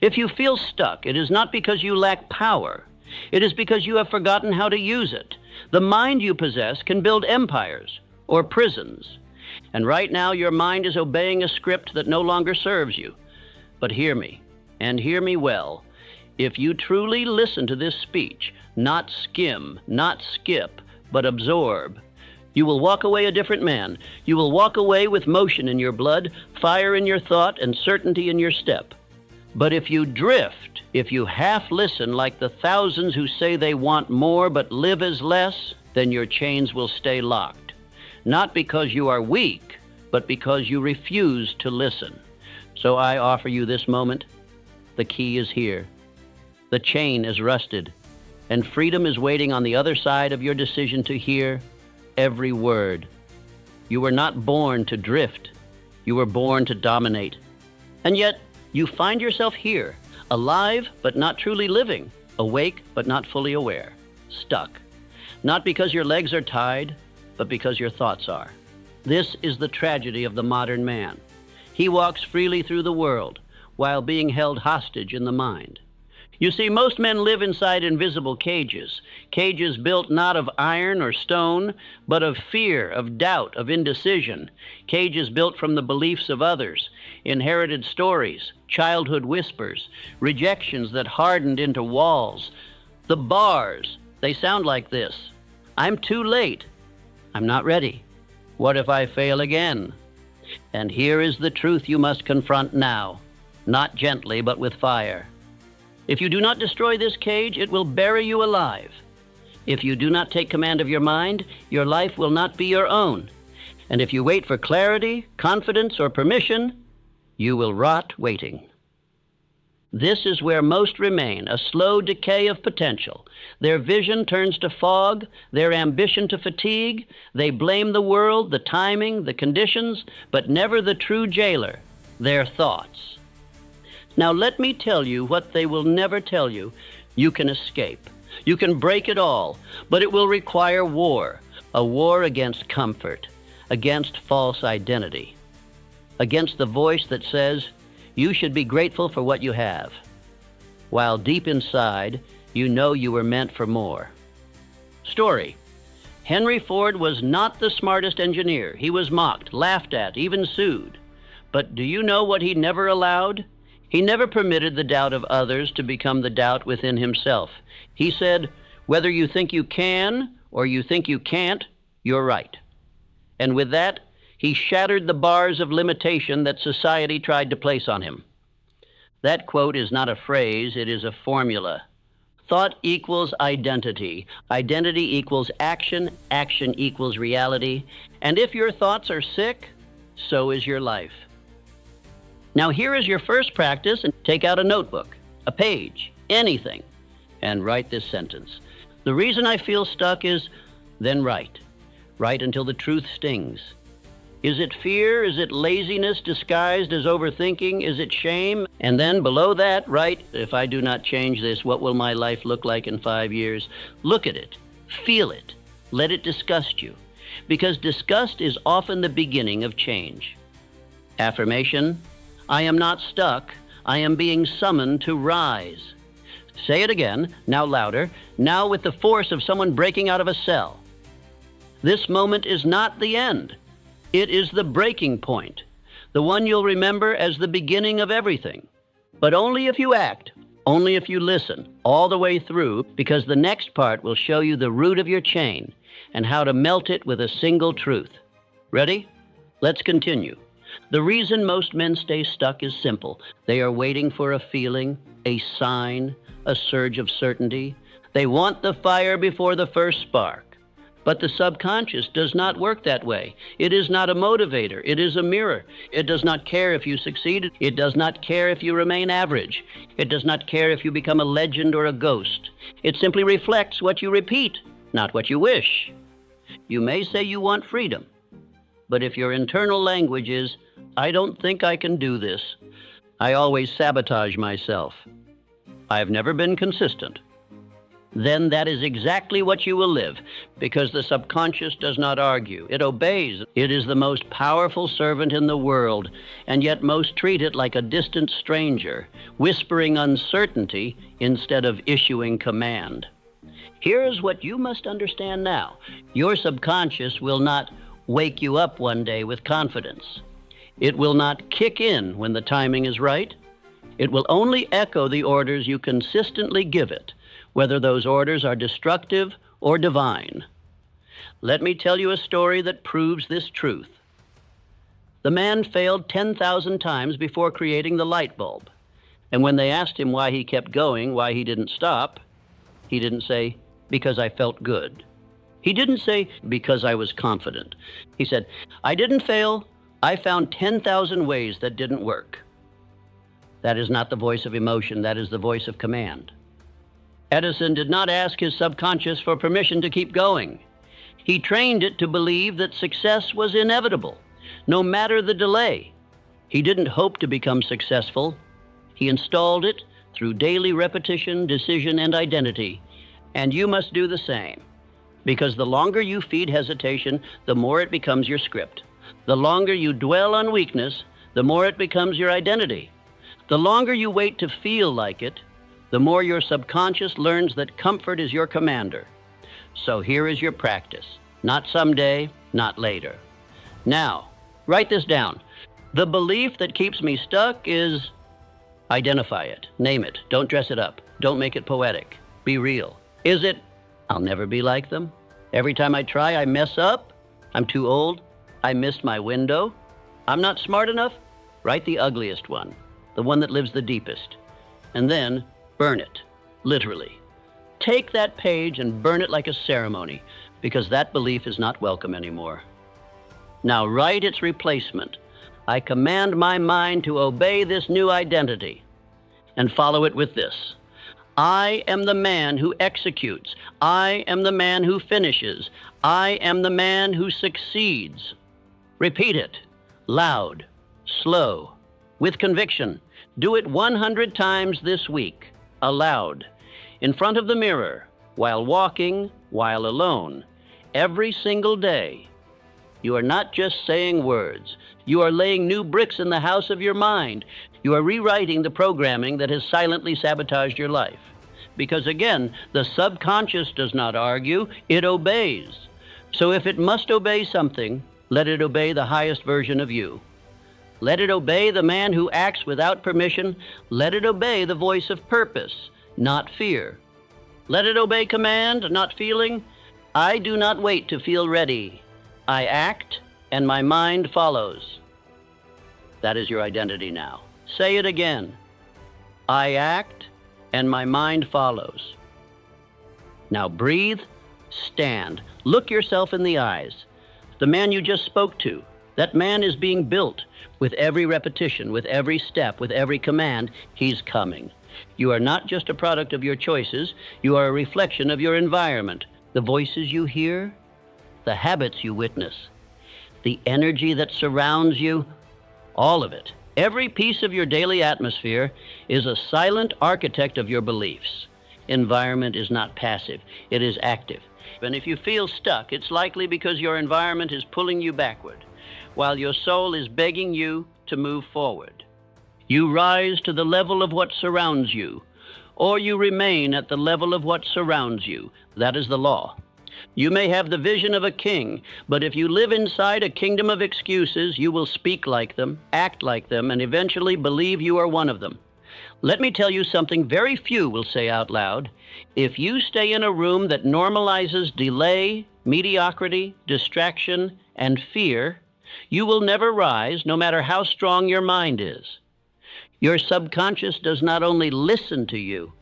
If you feel stuck, it is not because you lack power. It is because you have forgotten how to use it. The mind you possess can build empires or prisons. And right now, your mind is obeying a script that no longer serves you. But hear me, and hear me well. If you truly listen to this speech, not skim, not skip, but absorb, you will walk away a different man. You will walk away with motion in your blood, fire in your thought, and certainty in your step. But if you drift, if you half listen like the thousands who say they want more but live as less, then your chains will stay locked. Not because you are weak, but because you refuse to listen. So I offer you this moment. The key is here. The chain is rusted, and freedom is waiting on the other side of your decision to hear every word. You were not born to drift. You were born to dominate. And yet, you find yourself here, alive but not truly living, awake but not fully aware, stuck. Not because your legs are tied, but because your thoughts are. This is the tragedy of the modern man. He walks freely through the world while being held hostage in the mind. You see, most men live inside invisible cages, cages built not of iron or stone, but of fear, of doubt, of indecision, cages built from the beliefs of others, inherited stories, childhood whispers, rejections that hardened into walls. The bars, they sound like this: I'm too late. I'm not ready. What if I fail again? And here is the truth you must confront now, not gently, but with fire. If you do not destroy this cage, it will bury you alive. If you do not take command of your mind, your life will not be your own. And if you wait for clarity, confidence, or permission, you will rot waiting. This is where most remain, a slow decay of potential. Their vision turns to fog, their ambition to fatigue. They blame the world, the timing, the conditions, but never the true jailer, their thoughts. Now let me tell you what they will never tell you. You can escape. You can break it all, but it will require war, a war against comfort, against false identity, against the voice that says, you should be grateful for what you have, while deep inside, you know you were meant for more. Story. Henry Ford was not the smartest engineer. He was mocked, laughed at, even sued. But do you know what he never allowed? He never permitted the doubt of others to become the doubt within himself. He said, whether you think you can or you think you can't, you're right. And with that, he shattered the bars of limitation that society tried to place on him. That quote is not a phrase, it is a formula. Thought equals identity. Identity equals action. Action equals reality. And if your thoughts are sick, so is your life. Now here is your first practice, and take out a notebook, a page, anything, and write this sentence. The reason I feel stuck is, then write. Write until the truth stings. Is it fear? Is it laziness disguised as overthinking? Is it shame? And then below that, write, if I do not change this, what will my life look like in 5 years? Look at it. Feel it. Let it disgust you. Because disgust is often the beginning of change. Affirmation. I am not stuck. I am being summoned to rise. Say it again, now louder, now with the force of someone breaking out of a cell. This moment is not the end. It is the breaking point, the one you'll remember as the beginning of everything. But only if you act, only if you listen, all the way through, because the next part will show you the root of your chain and how to melt it with a single truth. Ready? Let's continue. The reason most men stay stuck is simple. They are waiting for a feeling, a sign, a surge of certainty. They want the fire before the first spark. But the subconscious does not work that way. It is not a motivator. It is a mirror. It does not care if you succeed. It does not care if you remain average. It does not care if you become a legend or a ghost. It simply reflects what you repeat, not what you wish. You may say you want freedom, but if your internal language is, I don't think I can do this, I always sabotage myself, I've never been consistent, then that is exactly what you will live, because the subconscious does not argue. It obeys. It is the most powerful servant in the world, and yet most treat it like a distant stranger, whispering uncertainty instead of issuing command. Here's what you must understand now. Your subconscious will not wake you up one day with confidence. It will not kick in when the timing is right. It will only echo the orders you consistently give it, whether those orders are destructive or divine. Let me tell you a story that proves this truth. The man failed 10,000 times before creating the light bulb. And when they asked him why he kept going, why he didn't stop, he didn't say, "Because I felt good." He didn't say, "Because I was confident." He said, "I didn't fail. I found 10,000 ways that didn't work." That is not the voice of emotion. That is the voice of command. Edison did not ask his subconscious for permission to keep going. He trained it to believe that success was inevitable, no matter the delay. He didn't hope to become successful. He installed it through daily repetition, decision, and identity. And you must do the same, because the longer you feed hesitation, the more it becomes your script. The longer you dwell on weakness, the more it becomes your identity. The longer you wait to feel like it, the more your subconscious learns that comfort is your commander. So here is your practice. Not someday, not later. Now, write this down. The belief that keeps me stuck is... Identify it. Name it. Don't dress it up. Don't make it poetic. Be real. Is it, "I'll never be like them. Every time I try, I mess up. I'm too old. I missed my window. I'm not smart enough"? Write the ugliest one, the one that lives the deepest. And then burn it, literally. Take that page and burn it like a ceremony, because that belief is not welcome anymore. Now write its replacement. I command my mind to obey this new identity. And follow it with this. I am the man who executes. I am the man who finishes. I am the man who succeeds. Repeat it, loud, slow, with conviction. Do it 100 times this week, aloud, in front of the mirror, while walking, while alone, every single day. You are not just saying words. You are laying new bricks in the house of your mind. You are rewriting the programming that has silently sabotaged your life. Because again, the subconscious does not argue, it obeys. So if it must obey something, let it obey the highest version of you. Let it obey the man who acts without permission. Let it obey the voice of purpose, not fear. Let it obey command, not feeling. I do not wait to feel ready. I act, and my mind follows. That is your identity now. Say it again. I act, and my mind follows. Now breathe, stand, look yourself in the eyes. The man you just spoke to, that man is being built. With every repetition, with every step, with every command, he's coming. You are not just a product of your choices, you are a reflection of your environment. The voices you hear, the habits you witness, the energy that surrounds you, all of it. Every piece of your daily atmosphere is a silent architect of your beliefs. Environment is not passive, it is active. And if you feel stuck, it's likely because your environment is pulling you backward, while your soul is begging you to move forward. You rise to the level of what surrounds you, or you remain at the level of what surrounds you. That is the law. You may have the vision of a king, but if you live inside a kingdom of excuses, you will speak like them, act like them, and eventually believe you are one of them. Let me tell you something very few will say out loud. If you stay in a room that normalizes delay, mediocrity, distraction, and fear, you will never rise, no matter how strong your mind is. Your subconscious does not only listen to you,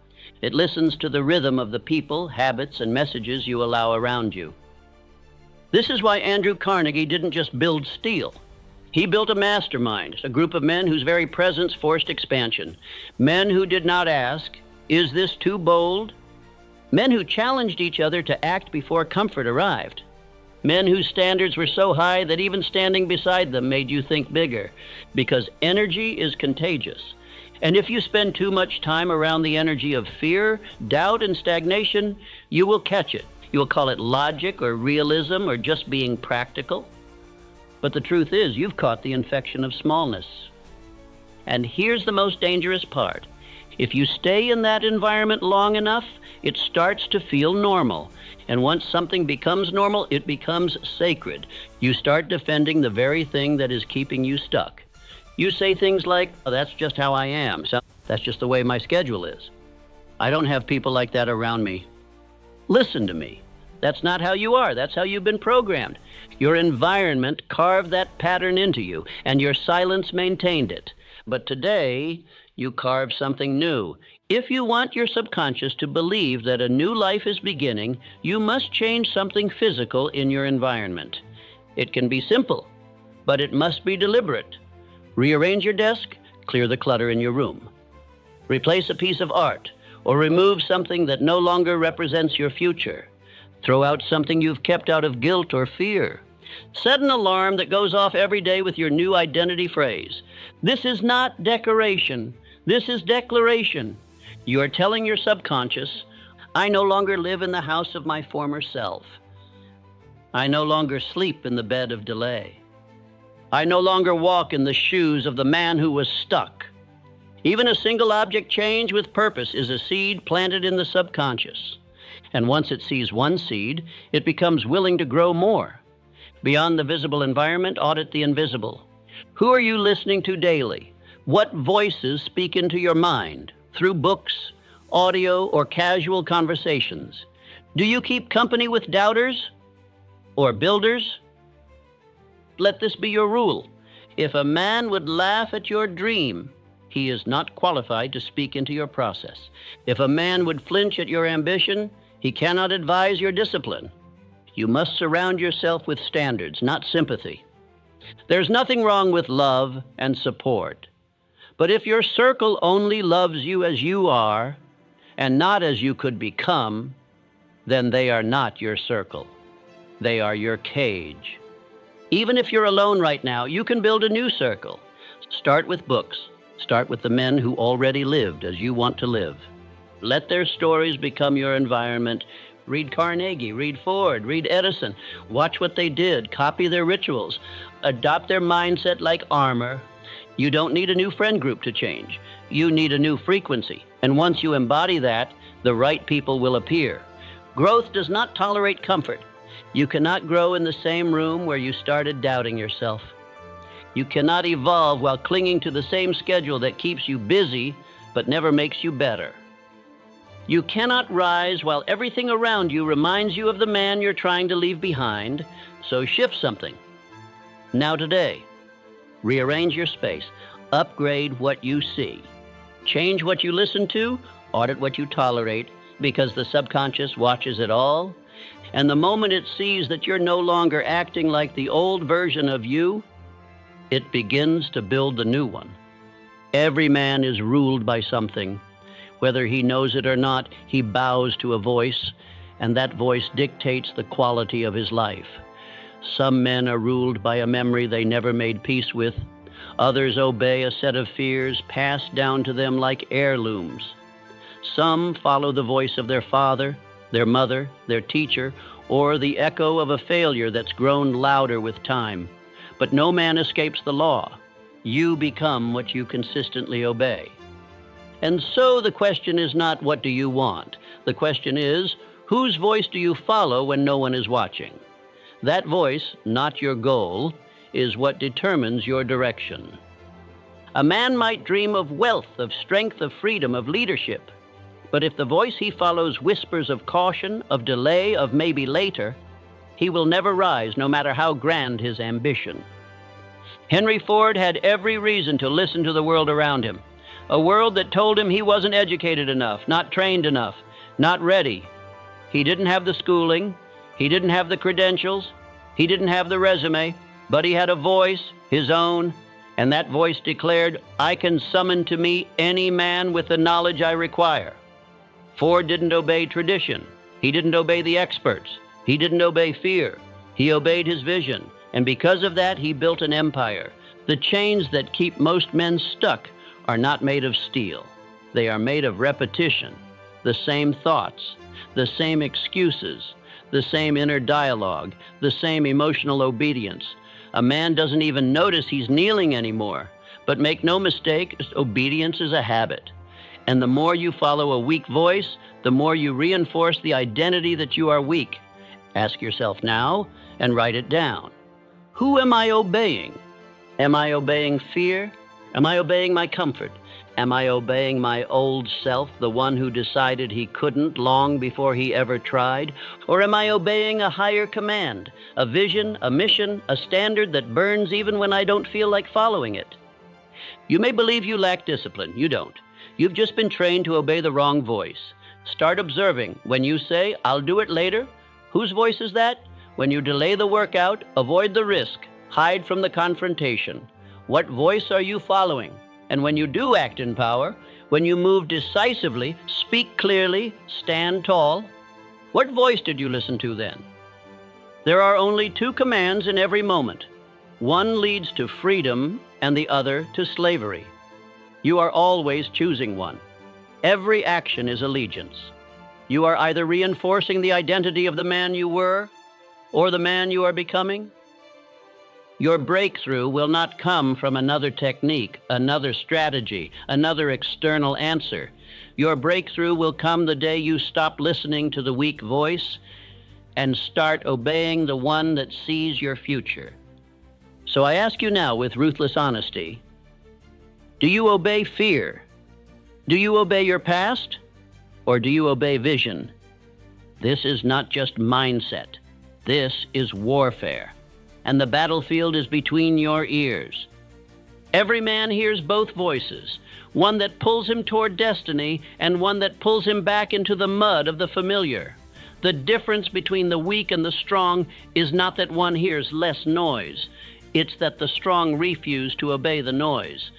it listens to the rhythm of the people, habits, and messages you allow around you. This is why Andrew Carnegie didn't just build steel. He built a mastermind, a group of men whose very presence forced expansion. Men who did not ask, "Is this too bold?" Men who challenged each other to act before comfort arrived. Men whose standards were so high that even standing beside them made you think bigger, because energy is contagious. And if you spend too much time around the energy of fear, doubt, and stagnation, you will catch it. You will call it logic or realism or just being practical. But the truth is, you've caught the infection of smallness. And here's the most dangerous part. If you stay in that environment long enough, it starts to feel normal. And once something becomes normal, it becomes sacred. You start defending the very thing that is keeping you stuck. You say things like, oh, that's just how I am. So that's just the way my schedule is. I don't have people like that around me. Listen to me. That's not how you are. That's how you've been programmed. Your environment carved that pattern into you, and your silence maintained it. But today, you carve something new. If you want your subconscious to believe that a new life is beginning, you must change something physical in your environment. It can be simple, but it must be deliberate. Rearrange your desk, clear the clutter in your room. Replace a piece of art, or remove something that no longer represents your future. Throw out something you've kept out of guilt or fear. Set an alarm that goes off every day with your new identity phrase. This is not decoration. This is declaration. You are telling your subconscious, I no longer live in the house of my former self. I no longer sleep in the bed of delay. I no longer walk in the shoes of the man who was stuck. Even a single object change with purpose is a seed planted in the subconscious. And once it sees one seed, it becomes willing to grow more. Beyond the visible environment, audit the invisible. Who are you listening to daily? What voices speak into your mind through books, audio, or casual conversations? Do you keep company with doubters or builders? Let this be your rule. If a man would laugh at your dream, he is not qualified to speak into your process. If a man would flinch at your ambition, he cannot advise your discipline. You must surround yourself with standards, not sympathy. There's nothing wrong with love and support. But if your circle only loves you as you are, and not as you could become, then they are not your circle. They are your cage. Even if you're alone right now, you can build a new circle. Start with books. Start with the men who already lived as you want to live. Let their stories become your environment. Read Carnegie, read Ford, read Edison. Watch what they did, copy their rituals, adopt their mindset like armor. You don't need a new friend group to change. You need a new frequency. And once you embody that, the right people will appear. Growth does not tolerate comfort. You cannot grow in the same room where you started doubting yourself. You cannot evolve while clinging to the same schedule that keeps you busy but never makes you better. You cannot rise while everything around you reminds you of the man you're trying to leave behind, so shift something. Now today, rearrange your space, upgrade what you see. Change what you listen to, audit what you tolerate, because the subconscious watches it all, and the moment it sees that you're no longer acting like the old version of you, it begins to build the new one. Every man is ruled by something. Whether he knows it or not, he bows to a voice, and that voice dictates the quality of his life. Some men are ruled by a memory they never made peace with. Others obey a set of fears passed down to them like heirlooms. Some follow the voice of their father, their mother, their teacher, or the echo of a failure that's grown louder with time. But no man escapes the law. You become what you consistently obey. And so the question is not, what do you want? The question is, whose voice do you follow when no one is watching? That voice, not your goal, is what determines your direction. A man might dream of wealth, of strength, of freedom, of leadership. But if the voice he follows whispers of caution, of delay, of maybe later, he will never rise, no matter how grand his ambition. Henry Ford had every reason to listen to the world around him. A world that told him he wasn't educated enough, not trained enough, not ready. He didn't have the schooling, he didn't have the credentials, he didn't have the resume, but he had a voice, his own, and that voice declared, I can summon to me any man with the knowledge I require. Ford didn't obey tradition. He didn't obey the experts. He didn't obey fear. He obeyed his vision, and because of that, he built an empire. The chains that keep most men stuck are not made of steel. They are made of repetition, the same thoughts, the same excuses, the same inner dialogue, the same emotional obedience. A man doesn't even notice he's kneeling anymore. But make no mistake, obedience is a habit. And the more you follow a weak voice, the more you reinforce the identity that you are weak. Ask yourself now and write it down. Who am I obeying? Am I obeying fear? Am I obeying my comfort? Am I obeying my old self, the one who decided he couldn't long before he ever tried? Or am I obeying a higher command, a vision, a mission, a standard that burns even when I don't feel like following it? You may believe you lack discipline. You don't. You've just been trained to obey the wrong voice. Start observing. When you say, "I'll do it later," whose voice is that? When you delay the workout, avoid the risk, hide from the confrontation. What voice are you following? And when you do act in power, when you move decisively, speak clearly, stand tall, what voice did you listen to then? There are only two commands in every moment. One leads to freedom and the other to slavery. You are always choosing one. Every action is allegiance. You are either reinforcing the identity of the man you were or the man you are becoming. Your breakthrough will not come from another technique, another strategy, another external answer. Your breakthrough will come the day you stop listening to the weak voice and start obeying the one that sees your future. So I ask you now with ruthless honesty, do you obey fear? Do you obey your past? Or do you obey vision? This is not just mindset. This is warfare. And the battlefield is between your ears. Every man hears both voices, one that pulls him toward destiny and one that pulls him back into the mud of the familiar. The difference between the weak and the strong is not that one hears less noise. It's that the strong refuse to obey the noise.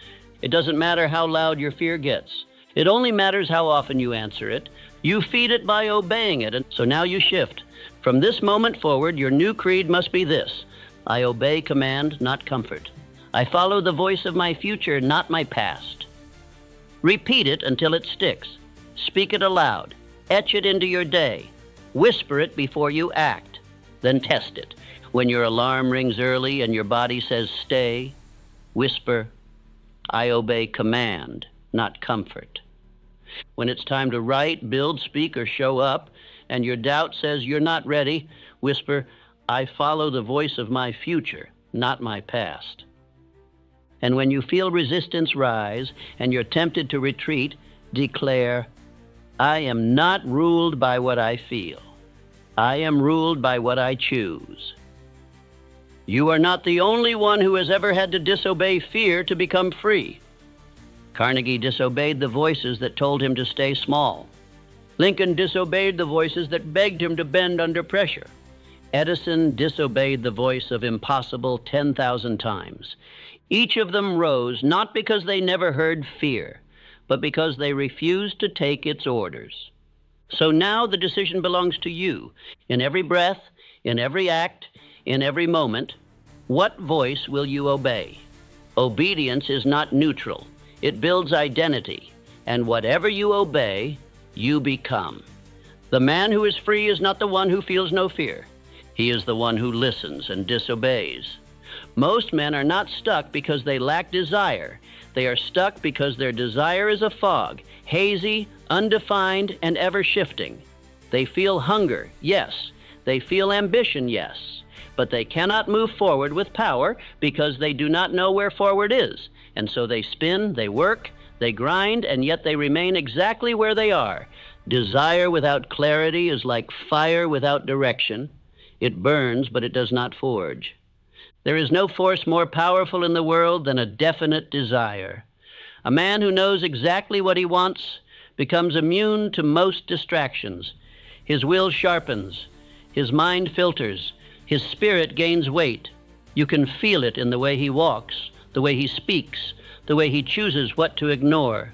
It doesn't matter how loud your fear gets. It only matters how often you answer it. You feed it by obeying it, and so now you shift. From this moment forward, your new creed must be this: I obey command, not comfort. I follow the voice of my future, not my past. Repeat it until it sticks. Speak it aloud. Etch it into your day. Whisper it before you act. Then test it. When your alarm rings early and your body says stay, whisper, I obey command, not comfort. When it's time to write, build, speak, or show up, and your doubt says you're not ready, whisper, I follow the voice of my future, not my past. And when you feel resistance rise and you're tempted to retreat, declare, I am not ruled by what I feel. I am ruled by what I choose. You are not the only one who has ever had to disobey fear to become free. Carnegie disobeyed the voices that told him to stay small. Lincoln disobeyed the voices that begged him to bend under pressure. Edison disobeyed the voice of impossible 10,000 times. Each of them rose not because they never heard fear, but because they refused to take its orders. So now the decision belongs to you. In every breath, in every act, in every moment, what voice will you obey? Obedience is not neutral. It builds identity, and whatever you obey, you become. The man who is free is not the one who feels no fear. He is the one who listens and disobeys. Most men are not stuck because they lack desire. They are stuck because their desire is a fog, hazy, undefined, and ever-shifting. They feel hunger, yes. They feel ambition, yes. But they cannot move forward with power because they do not know where forward is. And so they spin, they work, they grind, and yet they remain exactly where they are. Desire without clarity is like fire without direction. It burns, but it does not forge. There is no force more powerful in the world than a definite desire. A man who knows exactly what he wants becomes immune to most distractions. His will sharpens, his mind filters, his spirit gains weight. You can feel it in the way he walks, the way he speaks, the way he chooses what to ignore.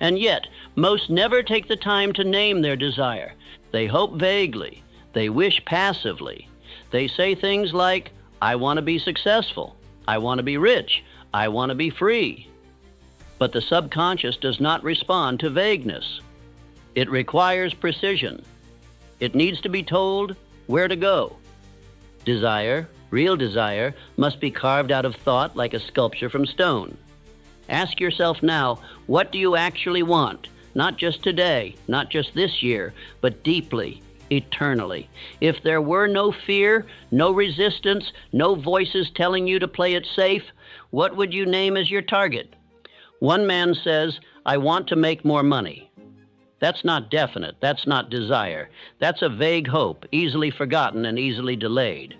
And yet, most never take the time to name their desire. They hope vaguely. They wish passively. They say things like, I want to be successful. I want to be rich. I want to be free. But the subconscious does not respond to vagueness. It requires precision. It needs to be told where to go. Desire, real desire, must be carved out of thought like a sculpture from stone. Ask yourself now, what do you actually want? Not just today, not just this year, but deeply, eternally. If there were no fear, no resistance, no voices telling you to play it safe, what would you name as your target? One man says, I want to make more money. That's not definite. That's not desire. That's a vague hope, easily forgotten and easily delayed.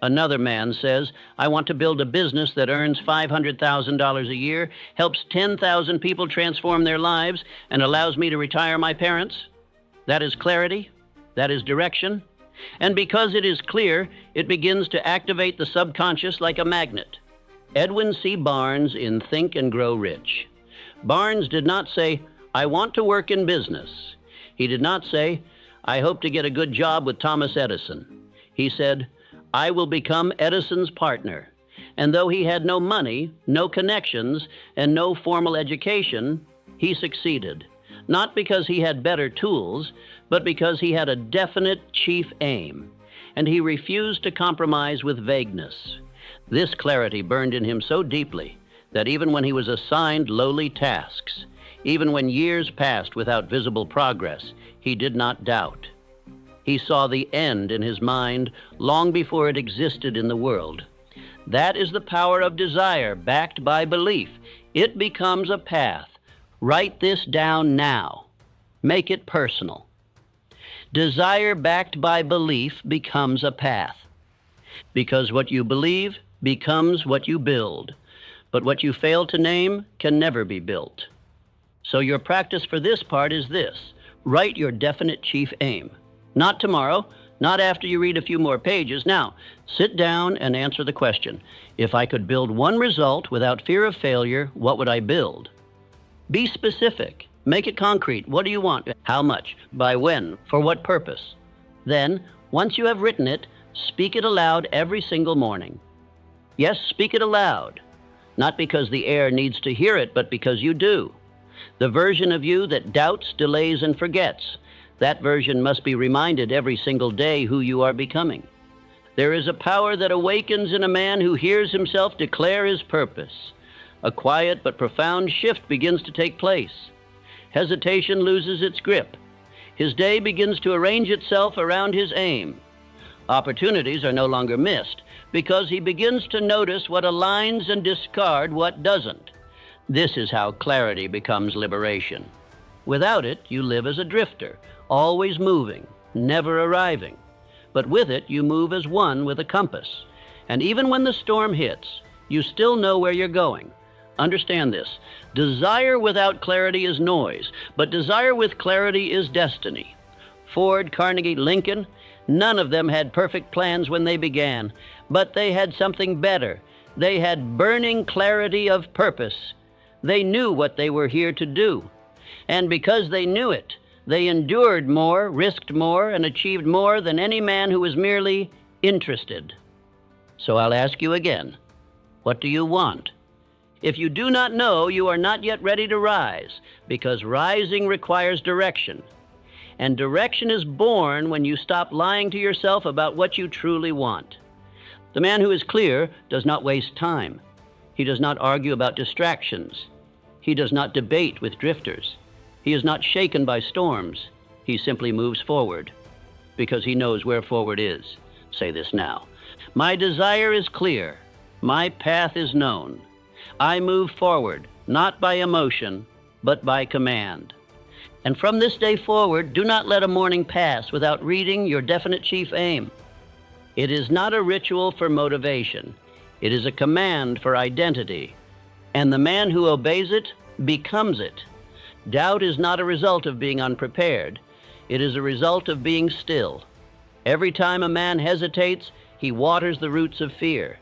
Another man says, I want to build a business that earns $500,000 a year, helps 10,000 people transform their lives, and allows me to retire my parents. That is clarity. That is direction. And because it is clear, it begins to activate the subconscious like a magnet. Edwin C. Barnes in Think and Grow Rich. Barnes did not say, I want to work in business. He did not say, I hope to get a good job with Thomas Edison. He said, I will become Edison's partner. And though he had no money, no connections, and no formal education, he succeeded. Not because he had better tools, but because he had a definite chief aim. And he refused to compromise with vagueness. This clarity burned in him so deeply that even when he was assigned lowly tasks, even when years passed without visible progress, he did not doubt. He saw the end in his mind long before it existed in the world. That is the power of desire backed by belief. It becomes a path. Write this down now. Make it personal. Desire backed by belief becomes a path. Because what you believe becomes what you build. But what you fail to name can never be built. So your practice for this part is this. Write your definite chief aim. Not tomorrow, not after you read a few more pages. Now, sit down and answer the question. If I could build one result without fear of failure, what would I build? Be specific. Make it concrete. What do you want? How much? By when? For what purpose? Then, once you have written it, speak it aloud every single morning. Yes, speak it aloud. Not because the air needs to hear it, but because you do. The version of you that doubts, delays, and forgets, that version must be reminded every single day who you are becoming. There is a power that awakens in a man who hears himself declare his purpose. A quiet but profound shift begins to take place. Hesitation loses its grip. His day begins to arrange itself around his aim. Opportunities are no longer missed because he begins to notice what aligns and discard what doesn't. This is how clarity becomes liberation. Without it, you live as a drifter, always moving, never arriving. But with it, you move as one with a compass. And even when the storm hits, you still know where you're going. Understand this. Desire without clarity is noise, but desire with clarity is destiny. Ford, Carnegie, Lincoln, none of them had perfect plans when they began, but they had something better. They had burning clarity of purpose. They knew what they were here to do. And because they knew it, they endured more, risked more, and achieved more than any man who was merely interested. So I'll ask you again, what do you want? If you do not know, you are not yet ready to rise, because rising requires direction. And direction is born when you stop lying to yourself about what you truly want. The man who is clear does not waste time. He does not argue about distractions. He does not debate with drifters. He is not shaken by storms. He simply moves forward because he knows where forward is. Say this now. My desire is clear. My path is known. I move forward, not by emotion, but by command. And from this day forward, do not let a morning pass without reading your definite chief aim. It is not a ritual for motivation. It is a command for identity. And the man who obeys it becomes it. Doubt is not a result of being unprepared. It is a result of being still. Every time a man hesitates, he waters the roots of fear.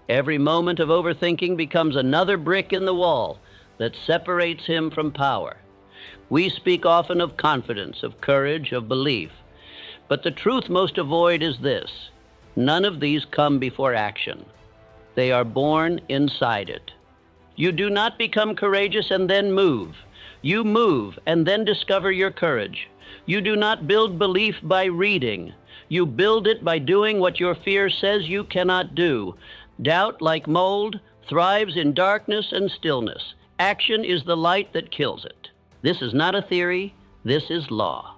Every moment of overthinking becomes another brick in the wall that separates him from power. We speak often of confidence, of courage, of belief. But the truth most avoid is this. None of these come before action. They are born inside it. You do not become courageous and then move. You move and then discover your courage. You do not build belief by reading. You build it by doing what your fear says you cannot do. Doubt, like mold, thrives in darkness and stillness. Action is the light that kills it. This is not a theory. This is law.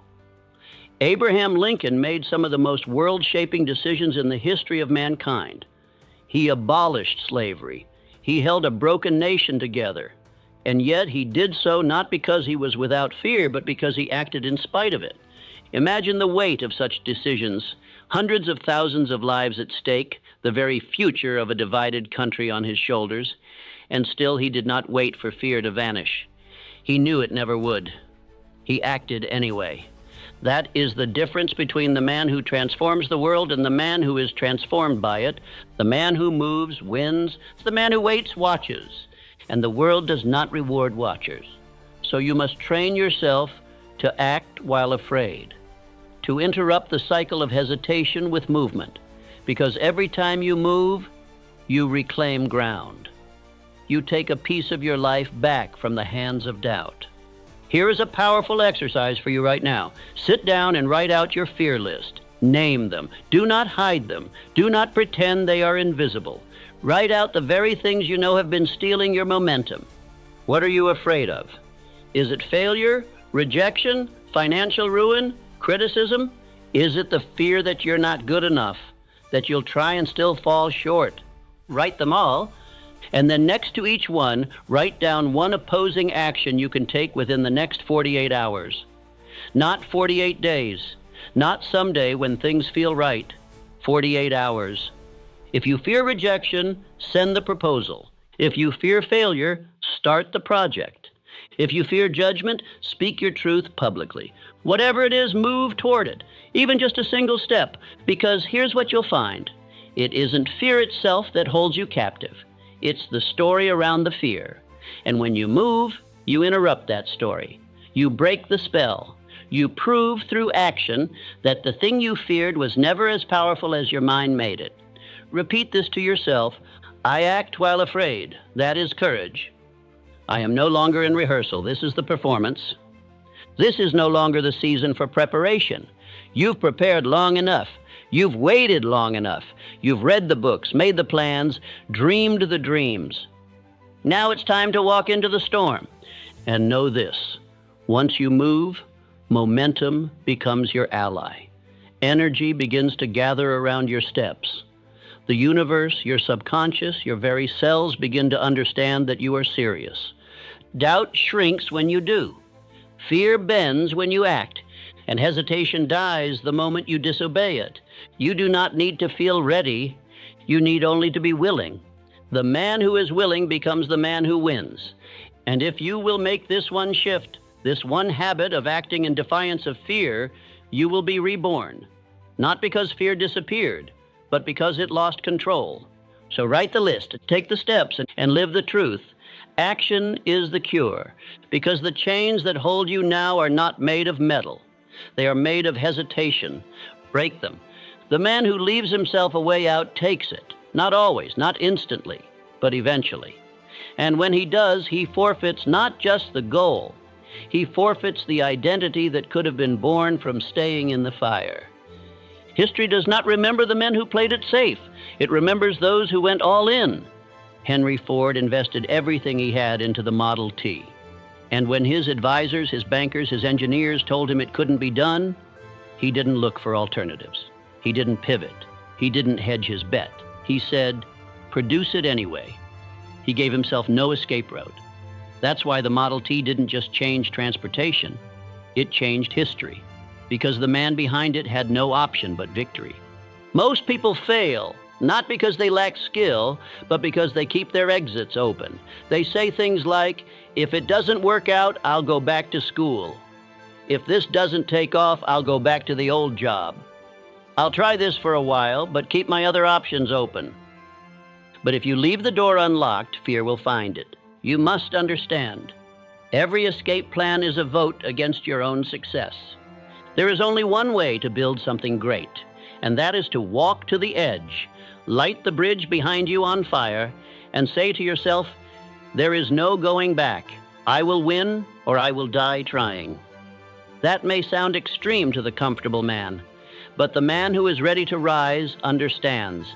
Abraham Lincoln made some of the most world-shaping decisions in the history of mankind. He abolished slavery. He held a broken nation together. And yet he did so not because he was without fear, but because he acted in spite of it. Imagine the weight of such decisions, hundreds of thousands of lives at stake, the very future of a divided country on his shoulders, and still he did not wait for fear to vanish. He knew it never would. He acted anyway. That is the difference between the man who transforms the world and the man who is transformed by it. The man who moves wins. The man who waits watches. And the world does not reward watchers. So you must train yourself to act while afraid, to interrupt the cycle of hesitation with movement, because every time you move, you reclaim ground. You take a piece of your life back from the hands of doubt. Here is a powerful exercise for you right now. Sit down and write out your fear list. Name them. Do not hide them. Do not pretend they are invisible. Write out the very things you know have been stealing your momentum. What are you afraid of? Is it failure, rejection, financial ruin, criticism? Is it the fear that you're not good enough, that you'll try and still fall short? Write them all, and then next to each one, write down one opposing action you can take within the next 48 hours. Not 48 days, not someday when things feel right. 48 hours. If you fear rejection, send the proposal. If you fear failure, start the project. If you fear judgment, speak your truth publicly. Whatever it is, move toward it, even just a single step, because here's what you'll find. It isn't fear itself that holds you captive. It's the story around the fear. And when you move, you interrupt that story. You break the spell. You prove through action that the thing you feared was never as powerful as your mind made it. Repeat this to yourself. I act while afraid. That is courage. I am no longer in rehearsal. This is the performance. This is no longer the season for preparation. You've prepared long enough. You've waited long enough. You've read the books, made the plans, dreamed the dreams. Now it's time to walk into the storm. And know this, once you move, momentum becomes your ally. Energy begins to gather around your steps. The universe, your subconscious, your very cells begin to understand that you are serious. Doubt shrinks when you do. Fear bends when you act, and hesitation dies the moment you disobey it. You do not need to feel ready. You need only to be willing. The man who is willing becomes the man who wins. And if you will make this one shift, this one habit of acting in defiance of fear, you will be reborn. Not because fear disappeared, but because it lost control. So write the list, take the steps, and live the truth. Action is the cure, because the chains that hold you now are not made of metal. They are made of hesitation. Break them. The man who leaves himself a way out takes it. Not always, not instantly, but eventually. And when he does, he forfeits not just the goal. He forfeits the identity that could have been born from staying in the fire. History does not remember the men who played it safe. It remembers those who went all in. Henry Ford invested everything he had into the Model T. And when his advisors, his bankers, his engineers told him it couldn't be done, he didn't look for alternatives. He didn't pivot. He didn't hedge his bet. He said, produce it anyway. He gave himself no escape route. That's why the Model T didn't just change transportation. It changed history, because the man behind it had no option but victory. Most people fail, not because they lack skill, but because they keep their exits open. They say things like, if it doesn't work out, I'll go back to school. If this doesn't take off, I'll go back to the old job. I'll try this for a while, but keep my other options open. But if you leave the door unlocked, fear will find it. You must understand, every escape plan is a vote against your own success. There is only one way to build something great, and that is to walk to the edge, light the bridge behind you on fire, and say to yourself, There is no going back. I will win or I will die trying. That may sound extreme to the comfortable man, but the man who is ready to rise understands.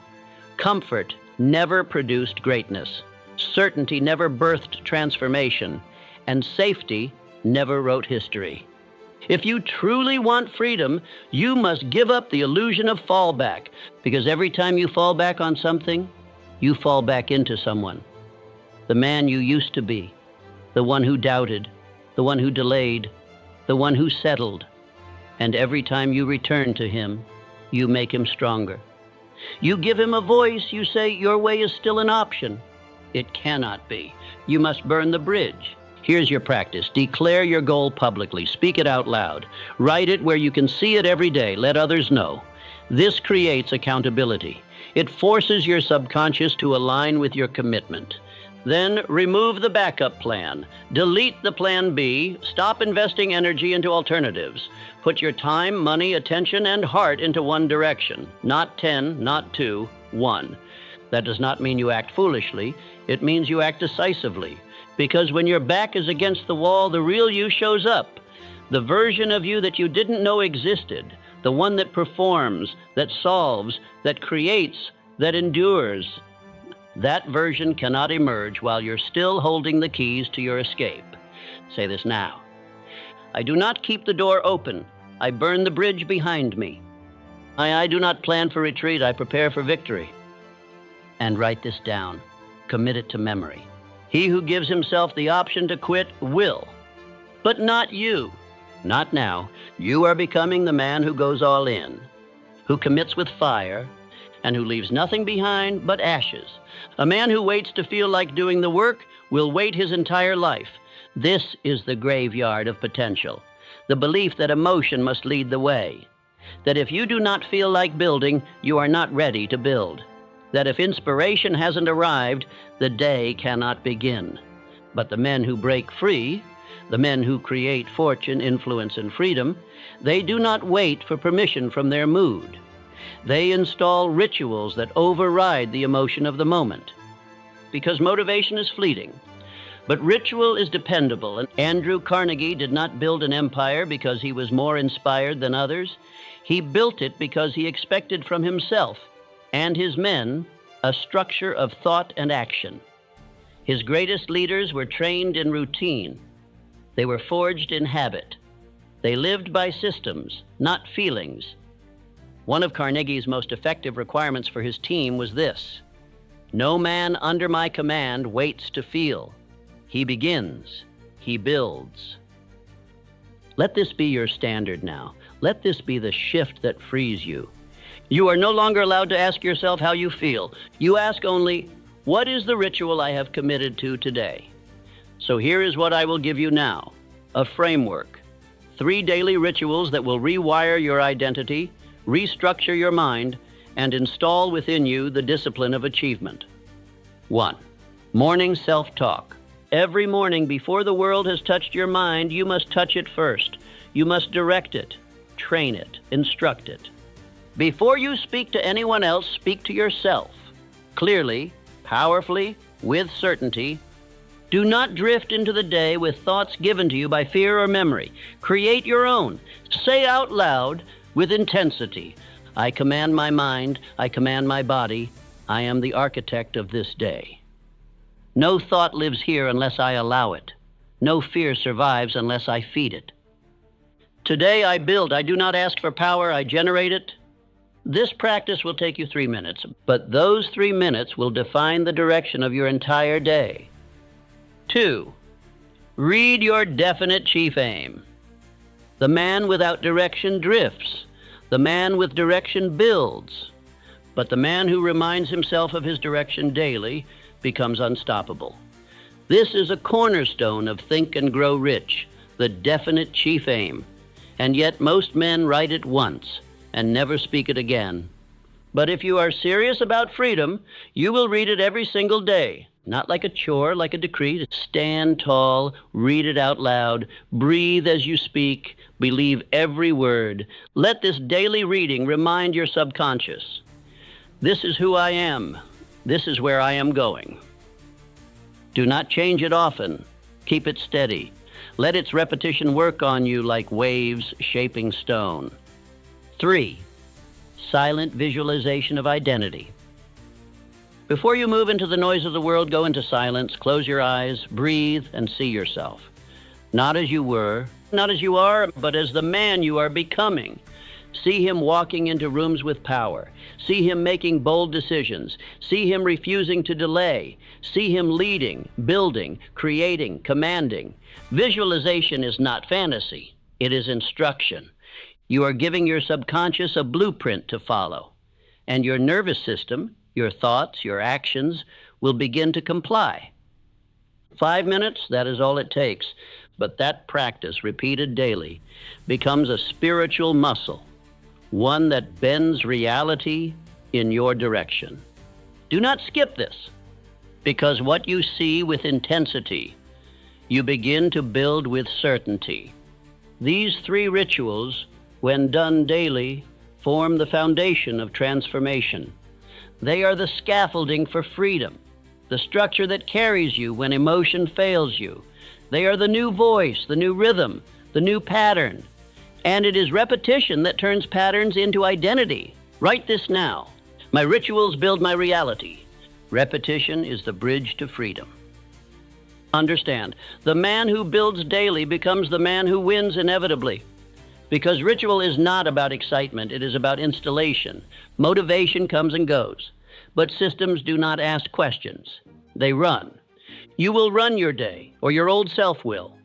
Comfort never produced greatness. Certainty never birthed transformation, and safety never wrote history. If you truly want freedom, you must give up the illusion of fallback, because every time you fall back on something, you fall back into someone. The man you used to be, the one who doubted, the one who delayed, the one who settled. And every time you return to him, you make him stronger. You give him a voice, you say your way is still an option. It cannot be. You must burn the bridge. Here's your practice. Declare your goal publicly. Speak it out loud. Write it where you can see it every day. Let others know. This creates accountability. It forces your subconscious to align with your commitment. Then remove the backup plan. Delete the plan B. Stop investing energy into alternatives. Put your time, money, attention, and heart into one direction. Not 10, not 2, 1. That does not mean you act foolishly. It means you act decisively. Because when your back is against the wall, the real you shows up. The version of you that you didn't know existed. The one that performs, that solves, that creates, that endures. That version cannot emerge while you're still holding the keys to your escape. Say this now. I do not keep the door open. I burn the bridge behind me. I do not plan for retreat. I prepare for victory. And write this down. Commit it to memory. He who gives himself the option to quit will. But not you. Not now. You are becoming the man who goes all in, who commits with fire, and who leaves nothing behind but ashes. A man who waits to feel like doing the work will wait his entire life. This is the graveyard of potential. The belief that emotion must lead the way. That if you do not feel like building, you are not ready to build. That if inspiration hasn't arrived, the day cannot begin. But the men who break free, the men who create fortune, influence, and freedom, they do not wait for permission from their mood. They install rituals that override the emotion of the moment. Because motivation is fleeting, but ritual is dependable. And Andrew Carnegie did not build an empire because he was more inspired than others. He built it because he expected from himself and his men a structure of thought and action. His greatest leaders were trained in routine. They were forged in habit. They lived by systems, not feelings. One of Carnegie's most effective requirements for his team was this: no man under my command waits to feel. He begins. He builds. Let this be your standard now. Let this be the shift that frees you. You are no longer allowed to ask yourself how you feel. You ask only, what is the ritual I have committed to today? So here is what I will give you now: a framework. 3 daily rituals that will rewire your identity, restructure your mind, and install within you the discipline of achievement. 1. Morning self-talk. Every morning before the world has touched your mind, you must touch it first. You must direct it, train it, instruct it. Before you speak to anyone else, speak to yourself. Clearly, powerfully, with certainty. Do not drift into the day with thoughts given to you by fear or memory. Create your own. Say out loud with intensity, I command my mind, I command my body, I am the architect of this day. No thought lives here unless I allow it. No fear survives unless I feed it. Today I build. I do not ask for power. I generate it. This practice will take you 3 minutes, but those 3 minutes will define the direction of your entire day. 2. Read your definite chief aim. The man without direction drifts. The man with direction builds. But the man who reminds himself of his direction daily becomes unstoppable. This is a cornerstone of Think and Grow Rich, the definite chief aim. And yet most men write it once and never speak it again. But if you are serious about freedom, you will read it every single day. Not like a chore, like a decree. Stand tall, read it out loud, breathe as you speak, believe every word. Let this daily reading remind your subconscious, this is who I am. This is where I am going. Do not change it often. Keep it steady. Let its repetition work on you like waves shaping stone. 3. Silent visualization of identity. Before you move into the noise of the world, go into silence, close your eyes, breathe, and see yourself. Not as you were, not as you are, but as the man you are becoming. See him walking into rooms with power. See him making bold decisions. See him refusing to delay. See him leading, building, creating, commanding. Visualization is not fantasy. It is instruction. You are giving your subconscious a blueprint to follow. And your nervous system, your thoughts, your actions, will begin to comply. 5 minutes, that is all it takes. But that practice, repeated daily, becomes a spiritual muscle. One that bends reality in your direction. Do not skip this, because what you see with intensity, you begin to build with certainty. These 3 rituals, when done daily, form the foundation of transformation. They are the scaffolding for freedom, the structure that carries you when emotion fails you. They are the new voice, the new rhythm, the new pattern. And it is repetition that turns patterns into identity. Write this now. My rituals build my reality. Repetition is the bridge to freedom. Understand, the man who builds daily becomes the man who wins inevitably. Because ritual is not about excitement, it is about installation. Motivation comes and goes. But systems do not ask questions. They run. You will run your day, or your old self will.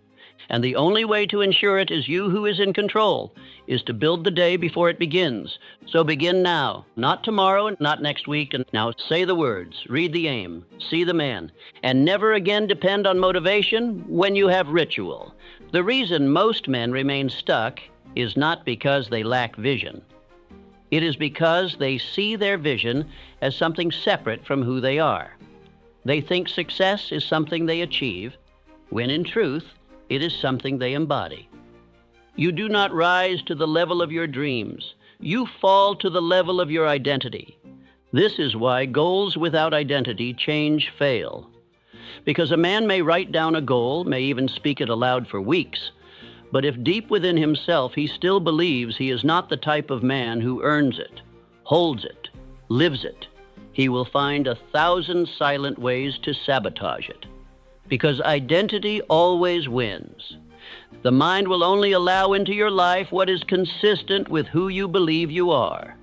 And the only way to ensure it is you who is in control, is to build the day before it begins. So begin now, not tomorrow, not next week. And now say the words, read the aim, see the man, and never again depend on motivation when you have ritual. The reason most men remain stuck is not because they lack vision. It is because they see their vision as something separate from who they are. They think success is something they achieve, when in truth, it is something they embody. You do not rise to the level of your dreams. You fall to the level of your identity. This is why goals without identity change fail. Because a man may write down a goal, may even speak it aloud for weeks, but if deep within himself he still believes he is not the type of man who earns it, holds it, lives it, he will find 1,000 silent ways to sabotage it. Because identity always wins. The mind will only allow into your life what is consistent with who you believe you are.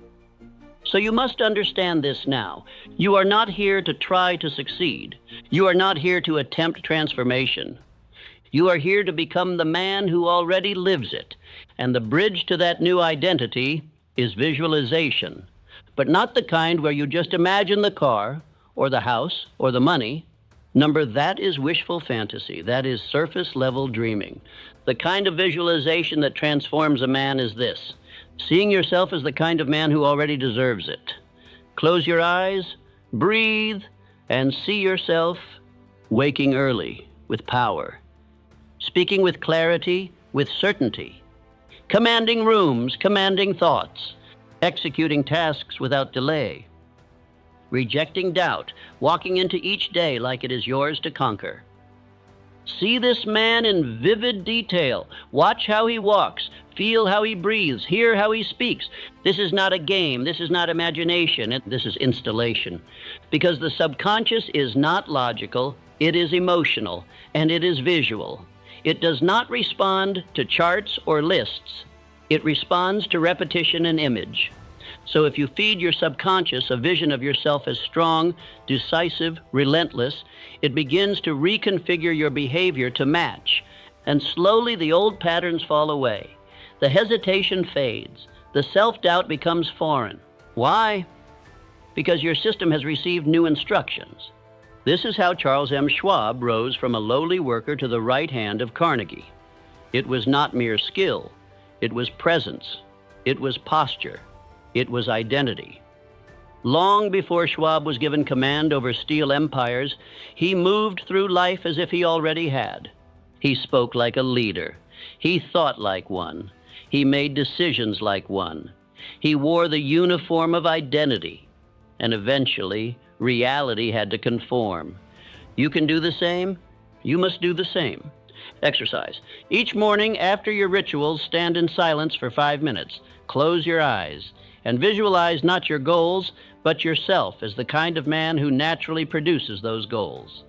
So you must understand this now. You are not here to try to succeed. You are not here to attempt transformation. You are here to become the man who already lives it. And the bridge to that new identity is visualization. But not the kind where you just imagine the car, or the house, or the money. That is wishful fantasy. That is surface-level dreaming. The kind of visualization that transforms a man is this: seeing yourself as the kind of man who already deserves it. Close your eyes, breathe, and see yourself waking early with power, speaking with clarity, with certainty, commanding rooms, commanding thoughts, executing tasks without delay, rejecting doubt, walking into each day like it is yours to conquer. See this man in vivid detail. Watch how he walks, feel how he breathes, hear how he speaks. This is not a game, this is not imagination, this is installation. Because the subconscious is not logical, it is emotional, and it is visual. It does not respond to charts or lists. It responds to repetition and image. So if you feed your subconscious a vision of yourself as strong, decisive, relentless, it begins to reconfigure your behavior to match. And slowly the old patterns fall away. The hesitation fades. The self-doubt becomes foreign. Why? Because your system has received new instructions. This is how Charles M. Schwab rose from a lowly worker to the right hand of Carnegie. It was not mere skill. It was presence. It was posture. It was identity. Long before Schwab was given command over steel empires, he moved through life as if he already had. He spoke like a leader. He thought like one. He made decisions like one. He wore the uniform of identity. And eventually, reality had to conform. You can do the same. You must do the same. Exercise. Each morning after your rituals, stand in silence for 5 minutes. Close your eyes and visualize not your goals, but yourself as the kind of man who naturally produces those goals.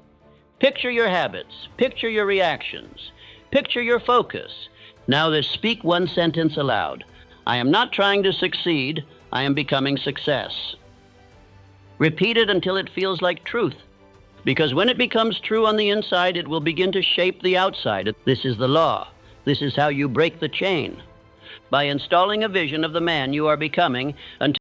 Picture your habits. Picture your reactions. Picture your focus. Now just speak one sentence aloud. I am not trying to succeed. I am becoming success. Repeat it until it feels like truth. Because when it becomes true on the inside, it will begin to shape the outside. This is the law. This is how you break the chain. By installing a vision of the man you are becoming until